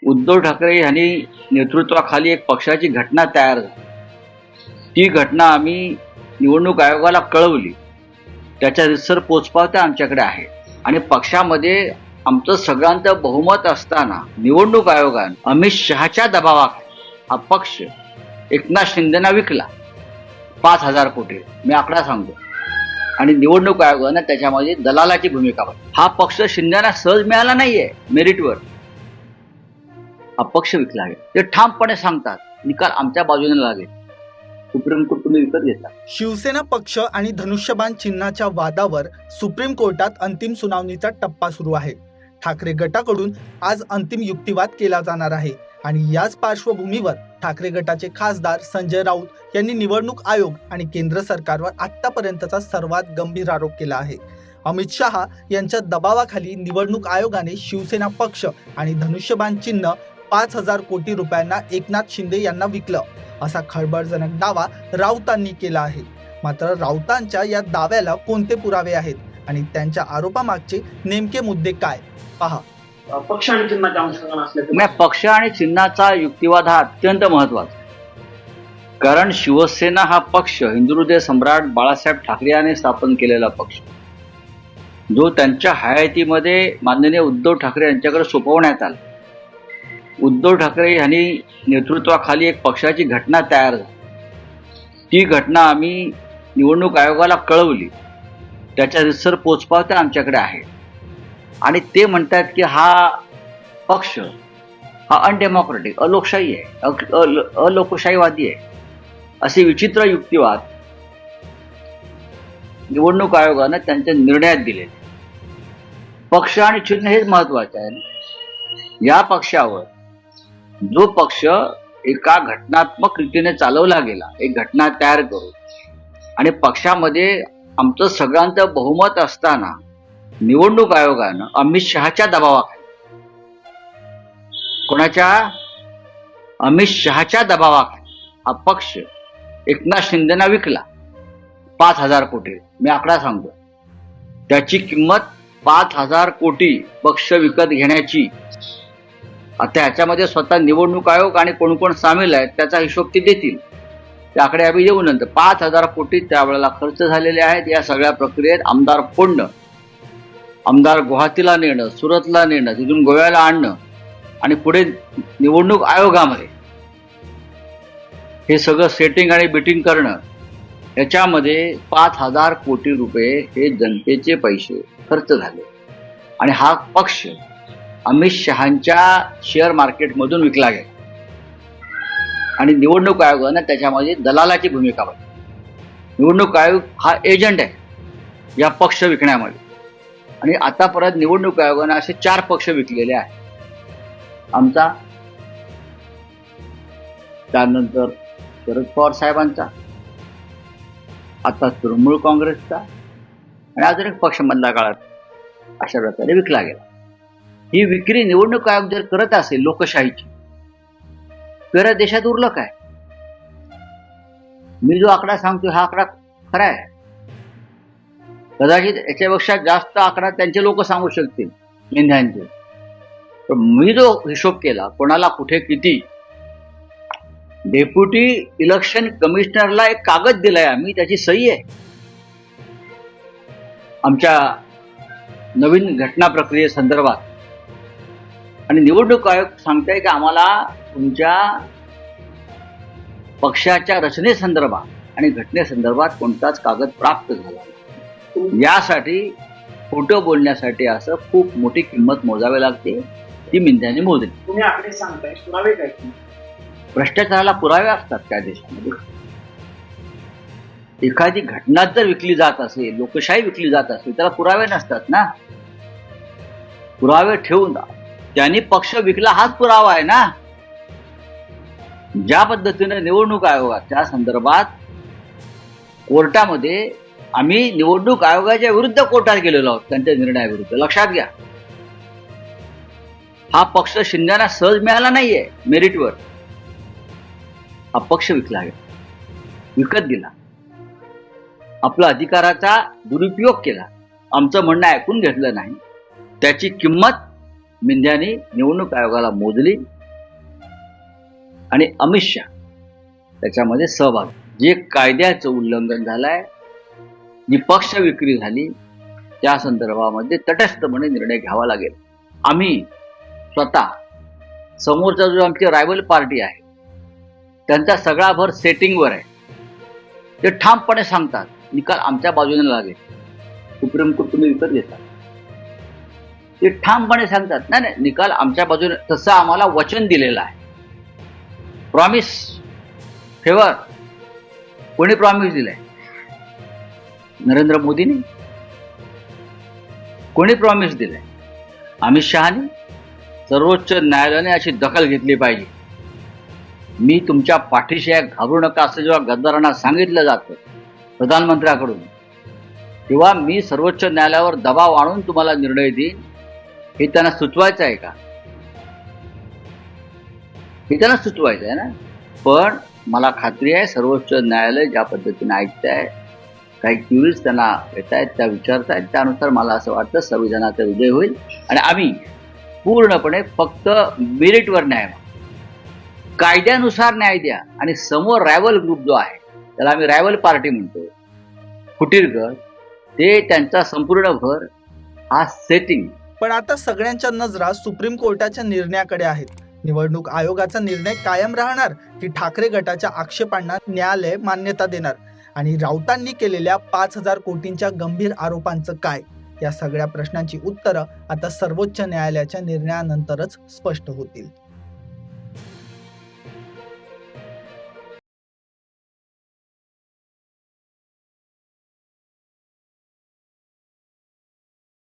उद्धव ठाकरे यांनी नेतृत्वाखाली एक पक्षाची घटना तयार झाली. ती घटना आम्ही निवडणूक आयोगाला कळवली. त्याच्या रितसर पोचपावत्या आमच्याकडे आहे आणि पक्षामध्ये आमचं सगळ्यांचं बहुमत असताना निवडणूक आयोगानं अमित शहाच्या दबावाखाली हा पक्ष एकनाथ शिंदेना विकला 5,000 कोटी. मी आकडा सांगतो. आणि निवडणूक आयोगानं त्याच्यामध्ये दलालाची भूमिका बघली. हा पक्ष शिंदेना सहज मिळाला नाहीये मेरिटवर. हा पक्ष विकला आहे. ते ठामपणे सांगतात. निकाल आमच्या बाजूने लागेल. सुप्रीम कोर्ट तुम्ही विकत घेतला. शिवसेना पक्ष आणि धनुष्यबाण चिन्हाच्या वादावर सुप्रीम कोर्टात अंतिम सुनावणीचा टप्पा सुरू आहे. ठाकरे गटाकडून आज अंतिम युक्तिवाद केला जाणार आहे आणि याच पार्श्वभूमीवर ठाकरे गटाचे खासदार संजय राऊत यांनी निवडणूक आयोग आणि केंद्र सरकारवर आतापर्यंतचा सर्वात गंभीर आरोप केला आहे. अमित शहा यांच्या दबावाखाली निवडणूक आयोगाने शिवसेना पक्ष आणि धनुष्यबाण चिन्ह 5,000 कोटी रुपयांना एकनाथ शिंदे यांना विकलं असा खळबळजनक दावा राऊतांनी केला आहे. मात्र राऊतांच्या या दाव्याला कोणते पुरावे आहेत आणि त्यांच्या आरोपामागचे नेमके मुद्दे काय पहा. पक्ष आणि चिन्हाच्या अनुषंगाने असल्याचं नाही, पक्ष आणि चिन्हाचा युक्तिवाद हा अत्यंत महत्वाचा आहे. कारण शिवसेना हा पक्ष हिंदुहृदय सम्राट बाळासाहेब ठाकरे यांनी स्थापन केलेला पक्ष, जो त्यांच्या हयातीमध्ये माननीय उद्धव ठाकरे यांच्याकडे सोपवण्यात आला. उद्धव ठाकरे यांनी नेतृत्वाखाली एक पक्षाची घटना तयार झाली. ती घटना आम्ही निवडणूक आयोगाला कळवली. त्याच्या रितसर पोचपावत्या आमच्याकडे आहे आणि ते म्हणतात की हा पक्ष हा अनडेमोक्रेटिक, अलोकशाही आहे, अलोकशाहीवादी आहे. असे विचित्र युक्तिवाद निवडणूक आयोगानं त्यांच्या निर्णयात दिलेले. पक्ष आणि चिन्ह हेच महत्वाचे आहे. या पक्षावर जो पक्ष एका घटनात्मक रीतीने चालवला गेला, एक घटना तयार करून, आणि पक्षामध्ये आमचं सगळ्यांचं बहुमत असताना निवडणूक आयोगानं अमित शहाच्या दबावाखाली, कोणाच्या? अमित शहाच्या दबावाखाली हा पक्ष एकनाथ शिंदेना विकला 5,000 कोटी. मी आकडा सांगतो. त्याची किंमत 5,000 कोटी पक्ष विकत घेण्याची. आता ह्याच्यामध्ये स्वतः निवडणूक आयोग आणि कोण कोण सामील आहेत त्याचा हिशोब ते देतील. ते आकडे आम्ही येऊ नंतर. 5,000 कोटी त्यावेळेला खर्च झालेले आहेत. या सगळ्या प्रक्रियेत आमदार फोडणं, आमदार गुवाहाटीला नेणं, सुरतला नेणं, तिथून गोव्याला आणणं आणि पुढे निवडणूक आयोगामध्ये हे सगळं सेटिंग आणि बिटिंग करणं, याच्यामध्ये 5,000 कोटी रुपये हे जनतेचे पैसे खर्च झाले. आणि हा पक्ष अमित शहांच्या शेअर मार्केटमधून विकला गेला आणि निवडणूक आयोगानं त्याच्यामध्ये दलालाची भूमिका बघली. निवडणूक आयोग हा एजंट आहे या पक्ष विकण्यामध्ये. आणि आतापर्यंत निवडणूक आयोगानं असे 4 पक्ष विकलेले आहेत. आमचा, त्यानंतर शरद पवार साहेबांचा, आता तृणमूल काँग्रेसचा आणि अजून एक पक्ष मधल्या काळात अशा प्रकारे विकला गेला. ही विक्री निवडणूक आयोग जर करत असेल लोकशाहीची, तर देशात उरलं काय? मी जो आकडा सांगतो हा आकडा खरा आहे. कदाचित याच्यापेक्षा जास्त आकडा त्यांचे लोक सांगू शकतील, मेंढ्यांचे. पण मी जो हिशोब केला, कोणाला कुठे किती, डेप्युटी इलेक्शन कमिशनरला एक कागद दिलाय आम्ही, त्याची सही आहे. आमच्या नवीन घटना प्रक्रियेसंदर्भात. आणि निवडणूक आयोग सांगताय की आम्हाला तुमच्या पक्षाच्या रचनेसंदर्भात आणि घटनेसंदर्भात कोणताच कागद प्राप्त झाला. यासाठी खोटं बोलण्यासाठी असं खूप मोठी किंमत मोजावी लागते. ती मिंद्याने मोजली. तुम्ही आकडे सांगताय, पुरावे काय? भ्रष्टाचाराला पुरावे असतात त्या देशामध्ये. एखादी घटना जर विकली जात असेल, लोकशाही विकली जात असेल, त्याला पुरावे नसतात ना. पुरावे ठेवून त्यांनी पक्ष विकला हाच पुरावा आहे ना. ज्या पद्धतीने निवडणूक आयोगाच्या संदर्भात कोर्टामध्ये आम्ही निवडणूक आयोगाच्या विरुद्ध कोर्टात गेलेलो आहोत त्यांच्या निर्णयाविरुद्ध. लक्षात घ्या, हा पक्ष शिंदेना सहज मिळाला नाहीये मेरिटवर. हा पक्ष विकला आहे, विकत दिला, आपला अधिकाराचा दुरुपयोग केला, आमचं म्हणणं ऐकून घेतलं नाही. त्याची किंमत मिंद्याने निवडणूक आयोगाला मोजली आणि अमित शहा त्याच्यामध्ये सहभाग. जे कायद्याचं उल्लंघन झालंय, जी पक्ष विक्री झाली, त्या संदर्भामध्ये तटस्थपणे निर्णय घ्यावा लागेल. आम्ही स्वतः समोरचा जो आमची रायव्हल पार्टी आहे त्यांचा सगळा भर सेटिंगवर आहे. ते ठामपणे सांगतात निकाल आमच्या बाजूने लागेल. सुप्रीम कोर्ट तुम्ही विकत घेता. ते ठामपणे सांगतात नाही नाही निकाल आमच्या बाजूने, तसं आम्हाला वचन दिलेलं आहे. प्रॉमिस फेवर कोणी प्रॉमिस दिलाय? नरेंद्र मोदींनी. कोणी प्रॉमिस दिलाय? अमित शहानी. सर्वोच्च न्यायालयाने अशी दखल घेतली पाहिजे. मी तुमच्या पाठीशी आहे, घाबरू नका, असं जेव्हा गद्दारांना सांगितलं जातं प्रधानमंत्र्याकडून, तेव्हा मी सर्वोच्च न्यायालयावर दबाव आणून तुम्हाला निर्णय देईन. हे त्यांना सुचवायचं आहे का? हे त्यांना सुचवायचं आहे ना. पण मला खात्री आहे सर्वोच्च न्यायालय ज्या पद्धतीने ऐकताय, काही क्युरीज त्यांना येत आहेत, त्या विचारतायत, त्यानुसार मला असं वाटतं संविधानाचा विजय होईल आणि आम्ही पूर्णपणे फक्त मेरिटवर न्याय, कायद्यानुसार न्याय द्या. आणि समोर रायव्हल ग्रुप जो आहे त्याला आम्ही रायव्हल पार्टी म्हणतो, फुटीरकर, ते त्यांचा संपूर्ण भर हा सेटिंग. पण आता सगळ्यांच्या नजरा सुप्रीम कोर्टाच्या निर्णयाकडे आहेत. निवडणूक आयोगाचा निर्णय कायम राहणार की ठाकरे गटाच्या आक्षेपांना न्यायालय मान्यता देणार? आणि राऊतांनी केलेल्या 5,000 कोटींच्या गंभीर आरोपांचं काय? या सगळ्या प्रश्नांची उत्तरं आता सर्वोच्च न्यायालयाच्या निर्णयानंतरच स्पष्ट होतील.